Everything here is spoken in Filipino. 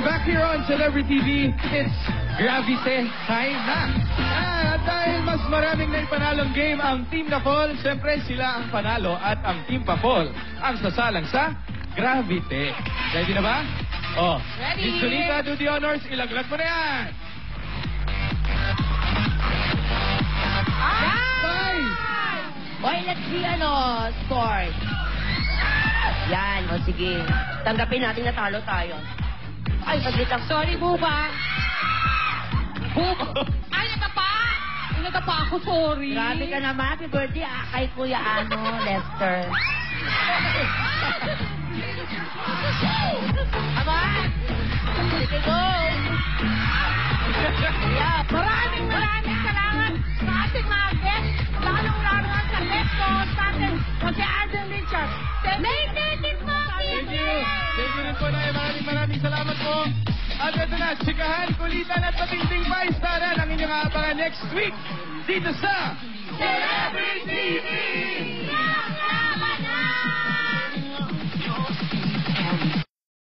And back here on Celebrity TV, it's Gravite time na. At dahil mas maraming naipanalong game ang Team Napol, siyempre sila ang panalo at ang Team Papol ang sasalang sa Gravite. Ready na ba? Oh, Ready. Miss Junita, do the honors. Ilaglag mo na yan. Boy, let's see score. Yan, o sige. Tanggapin natin na talo tayo. Ay, saglit lang. Sorry, Buba. Buba. Ay, nagapa. Nagapa ako, sorry. Grabe ka naman. Happy birthday kay Kuya Lester. Come on. Sige, go. Yeah. Maraming salamat sa ating mga guests. Lalong-lalo sa guest ko sa atin, si Adam Richards. Thank you po. Thank you. Thank you rin po na. Maraming salamat po. At ito na, chikahan, kulitan at patingting pa-istaran ang inyong aabangan next week dito sa Celebrity TV!